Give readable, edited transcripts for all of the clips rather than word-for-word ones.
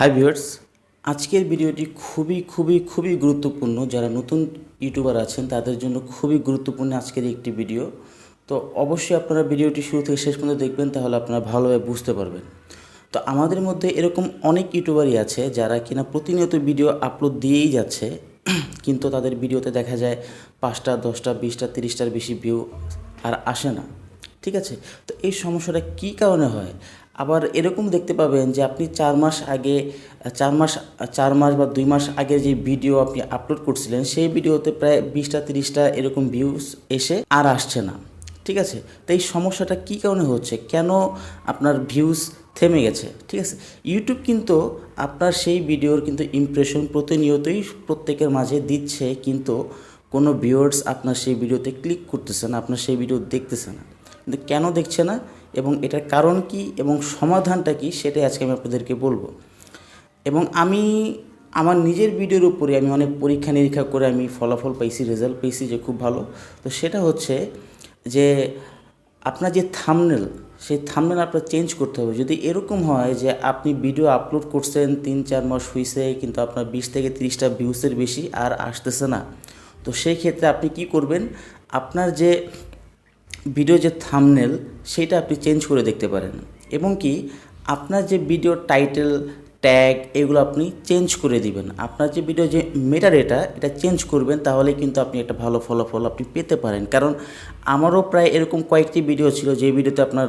Hi viewers, আজকের ভিডিওটি খুবই গুরুত্বপূর্ণ। যারা নতুন ইউটিউবার আছেন তাদের জন্য খুবই গুরুত্বপূর্ণ আজকের একটি ভিডিও। তো অবশ্যই আপনারা ভিডিওটি শুরু থেকে শেষ পর্যন্ত দেখবেন, তাহলে আপনারা ভালোভাবে বুঝতে পারবেন। তো আমাদের মধ্যে এরকম অনেক ইউটিউবারই আছে যারা কিনা প্রতিনিয়ত ভিডিও আপলোড দিয়েই যাচ্ছে, কিন্তু তাদের ভিডিওতে দেখা যায় 5টা 10টা 20টা 30টার বেশি ভিউ আর আসে না। ঠিক আছে, তো এই সমস্যাটা কী কারণে হয়? আবার এরকম দেখতে পাবেন যে আপনি 4 মাস বা 2 মাস আগে যে ভিডিও আপনি আপলোড করছিলেন সেই ভিডিওতে প্রায় 20টা 30টা এরকম ভিউজ এসে আর আসছে না। ঠিক আছে, তো এই সমস্যাটা কী কারণে হচ্ছে? কেন আপনার ভিউজ থেমে গেছে? ঠিক আছে, ইউটিউব কিন্তু আপনার সেই ভিডিওর কিন্তু ইমপ্রেশন প্রতিনিয়তই প্রত্যেকের মাঝে দিচ্ছে, কিন্তু কোনো ভিউয়ার্স আপনার সেই ভিডিওতে ক্লিক করতেছে না, আপনার সেই ভিডিও দেখতেছে না। কিন্তু কেন দেখছে না এবং এটার কারণ কি এবং সমাধানটা কি, সেটাই আজকে আমি আপনাদেরকে বলবো। এবং আমি আমার নিজের ভিডিওর উপরে আমি অনেক পরীক্ষা নিরীক্ষা করে আমি ফলাফল পাইছি, রেজাল্ট পেয়েছি যে খুব ভালো। তো সেটা হচ্ছে যে আপনার যে থাম্বনেল, সেই থাম্বনেল আপনার চেঞ্জ করতে হবে। যদি এরকম হয় যে আপনি ভিডিও আপলোড করছেন 3-4 মাস হয়েছে, কিন্তু আপনার 20 থেকে 30টা ভিউসের বেশি আর আসতেছে না, তো সেই ক্ষেত্রে আপনি কি করবেন? আপনার যে ভিডিও যে থাম্বনেল সেটা আপনি চেঞ্জ করে দেখতে পারেন, এবং কি আপনার যে ভিডিও টাইটেল ট্যাগ এগুলো আপনি চেঞ্জ করে দিবেন। আপনার যে ভিডিও যে মেটাডেটা এটা চেঞ্জ করবেন, তাহলে কিন্তু আপনি একটা ভালো ফলাফল আপনি পেতে পারেন। কারণ আমারও প্রায় এরকম কয়েকটি ভিডিও ছিল যে ভিডিওতে আপনার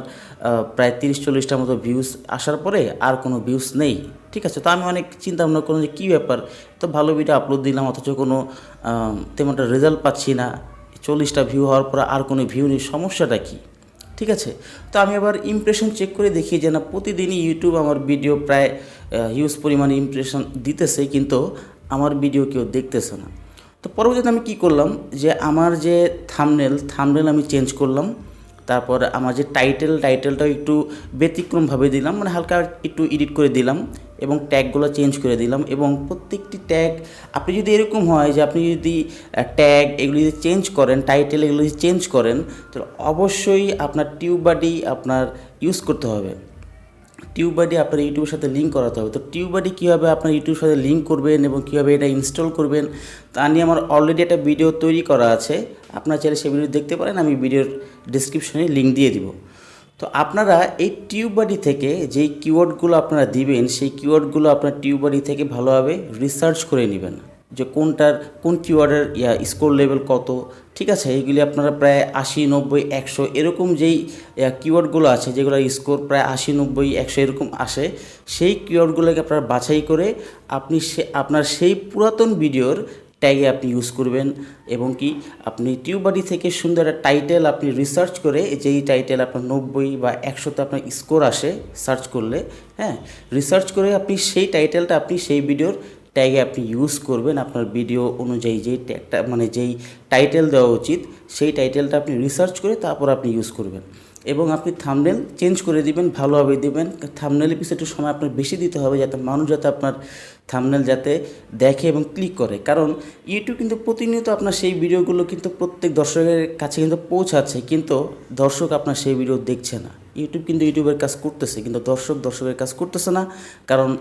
প্রায় 30-40টার মতো ভিউজ আসার পরে আর কোনো ভিউজ নেই। ঠিক আছে, তো আমি অনেক চিন্তা ভাবনা করলাম যে কী ব্যাপার, তো ভালো ভিডিও আপলোড দিলাম অথচ কোনো তেমন একটা রেজাল্ট পাচ্ছি না, 40টা ভিউ হওয়ার পর আর কোনো ভিউ নেই, সমস্যাটা কী? ঠিক আছে, তো আমি আবার ইমপ্রেশন চেক করে দেখি যে না, প্রতিদিনই ইউটিউব আমার ভিডিও প্রায় হিউজ পরিমাণে ইমপ্রেশন দিতেছে, কিন্তু আমার ভিডিও কেউ দেখতেছে না। তো পরবর্তীতে আমি কি করলাম যে আমার যে থাম্বনেল আমি চেঞ্জ করলাম। তারপর আমার যে টাইটেলটাও একটু ব্যতিক্রমভাবে দিলাম, মানে হালকা একটু এডিট করে দিলাম, এবং ট্যাগগুলো চেঞ্জ করে দিলাম। এবং প্রত্যেকটি ট্যাগ আপনি যদি এরকম হয় যে আপনি যদি ট্যাগ এগুলো যদি চেঞ্জ করেন, টাইটেল এগুলো যদি চেঞ্জ করেন, তো অবশ্যই আপনার TubeBuddy আপনার ইউজ করতে হবে। TubeBuddy আপনার ইউটিউবের সাথে লিঙ্ক করাতে হবে। তো TubeBuddy কীভাবে আপনার ইউটিউবের সাথে লিঙ্ক করবেন এবং কীভাবে এটা ইনস্টল করবেন তা নিয়ে আমার অলরেডি একটা ভিডিও তৈরি করা আছে, আপনারা চাইলে সেই ভিডিও দেখতে পারেন, আমি ভিডিওর ডিসক্রিপশনে লিঙ্ক দিয়ে দিব। তো আপনারা এই TubeBuddy থেকে যেই কিওয়ার্ডগুলো আপনারা দিবেন, সেই কিওয়ার্ডগুলো আপনার TubeBuddy থেকে ভালোভাবে রিসার্চ করে নেবেন যে কোন কিওয়ার্ডের স্কোর লেভেল কত। ঠিক আছে, এইগুলি আপনারা প্রায় 80, 90, 100 এরকম যেই কিওয়ার্ডগুলো আছে, যেগুলো স্কোর প্রায় 80, 90, 100 এরকম আসে, সেই কিওয়ার্ডগুলোকে আপনারা বাছাই করে আপনি আপনার সেই পুরাতন ভিডিওর ট্যাগে আপনি ইউজ করবেন। এবং কি আপনি TubeBuddy থেকে সুন্দর একটা টাইটেল আপনি রিসার্চ করে, যেই টাইটেল আপনার 90 বা 100তে আপনার স্কোর আসে সার্চ করলে, হ্যাঁ, রিসার্চ করে আপনি সেই টাইটেলটা আপনি সেই ভিডিওর ট্যাগে আপনি ইউজ করবেন। আপনার ভিডিও অনুযায়ী যেই ট্যাগটা মানে যেই টাইটেল দেওয়া উচিত, সেই টাইটেলটা আপনি রিসার্চ করে তারপর আপনি ইউজ করবেন। এবং আপনি থাম্বনেল চেঞ্জ করে দিবেন, ভালোভাবে দিবেন। থাম্বনেলের পিছনে একটু সময় আপনার বেশি দিতে হবে, যাতে মানুষ যাতে আপনার থাম্বনেল যাতে দেখে এবং ক্লিক করে। কারণ ইউটিউব কিন্তু প্রতিনিয়ত আপনার সেই ভিডিওগুলো কিন্তু প্রত্যেক দর্শকের কাছে কিন্তু পৌঁছাচ্ছে, কিন্তু দর্শক আপনার সেই ভিডিও দেখছে না। ইউটিউব কিন্তু ইউটিউবের কাজ করতেছে, কিন্তু দর্শকের কাজ করতেছে না। কারণ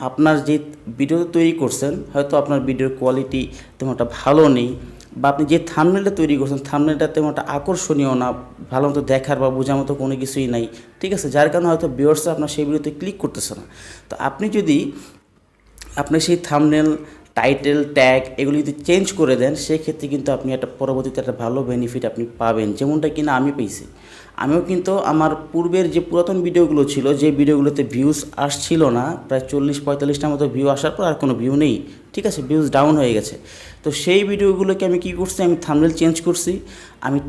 আপনার যে ভিডিও তৈরি করছেন, হয়তো আপনার ভিডিওর কোয়ালিটি তেমন একটা ভালো নেই, বা আপনি যে থাম্বনেলটা তৈরি করছেন থাম্বনেলটা তেমন একটা আকর্ষণীয় না, ভালো মতো দেখার বা বোঝার মতো কোনো কিছুই নাই। ঠিক আছে, যার কারণে হয়তো ভিউয়ার্সরা আপনার সেই ভিডিওতে ক্লিক করতেছে না। তো আপনি যদি আপনি সেই থাম্বনেল টাইটেল ট্যাগ এগুলি যদি চেঞ্জ করে দেন, সেক্ষেত্রে কিন্তু আপনি একটা পরবর্তীতে একটা ভালো বেনিফিট আপনি পাবেন, যেমনটা কিনা আমি পেয়েছি। আমিও কিন্তু আমার পূর্বের যে পুরাতন ভিডিওগুলো ছিল, যে ভিডিওগুলোতে ভিউজ আসছিল না, প্রায় 40-45টার মতো ভিউ আসার পর আর কোনো ভিউ নেই, ঠিক আছে, ভিউজ ডাউন হয়ে গেছে। তো সেই ভিডিওগুলোকে আমি কী করছি, আমি থাম্বনেল চেঞ্জ করছি, আমি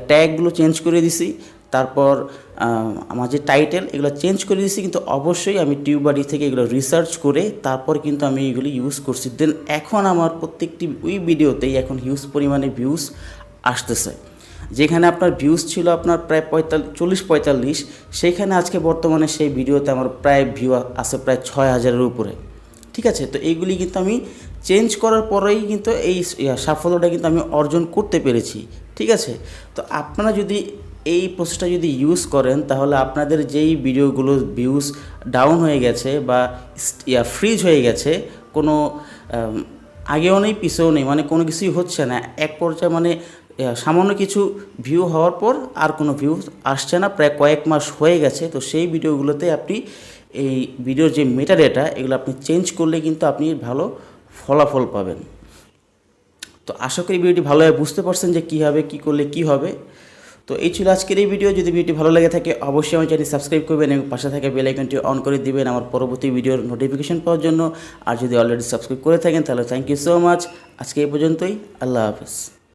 ট্যাগগুলো চেঞ্জ করে দিছি, তারপর আমার যে টাইটেল এগুলো চেঞ্জ করে দিয়েছি। কিন্তু অবশ্যই আমি TubeBuddy থেকে এগুলো রিসার্চ করে তারপর কিন্তু আমি এগুলি ইউজ করছি। দেন এখন আমার প্রত্যেকটি ওই ভিডিওতেই এখন হিউজ পরিমাণে ভিউজ আসতেছে। যেখানে আপনার ভিউজ ছিল আপনার প্রায় 40-45, সেইখানে আজকে বর্তমানে সেই ভিডিওতে আমার প্রায় ভিউ আছে প্রায় 6000-এর উপরে। ঠিক আছে, তো এইগুলি কিন্তু আমি চেঞ্জ করার পরেই কিন্তু এই সাফল্যটা কিন্তু আমি অর্জন করতে পেরেছি। ঠিক আছে, তো আপনারা যদি এই প্রসেসটা যদি ইউজ করেন তাহলে আপনাদের যেই ভিডিওগুলো ভিউজ ডাউন হয়ে গেছে বা ফ্রিজ হয়ে গেছে, কোনো আগেও নেই পিছেও নেই, মানে কোনো কিছুই হচ্ছে না, এক পর্যায়ে মানে সামান্য কিছু ভিউ হওয়ার পর আর কোনো ভিউ আসছে না, প্রায় কয়েক মাস হয়ে গেছে, তো সেই ভিডিওগুলোতে আপনি এই ভিডিওর যে মেটা ডেটা এগুলো আপনি চেঞ্জ করলে কিন্তু আপনি ভালো ফলাফল পাবেন। তো আশা করি ভিডিওটি ভালোভাবে বুঝতে পারছেন যে কীভাবে কী করলে কী হবে। তো এই ছিল আজকের এই ভিডিও। যদি ভিডিওটি ভালো লেগে থাকে অবশ্যই আমার চ্যানেল সাবস্ক্রাইব করবেন এবং পাশে থাকা বেল আইকনটি অন করে দিবেন আমার পরবর্তী ভিডিওর নোটিফিকেশন পাওয়ার জন্য। আর যদি অলরেডি সাবস্ক্রাইব করে থাকেন তাহলে থ্যাংক ইউ সো মাচ। আজকে এই পর্যন্তই, আল্লাহ হাফেজ।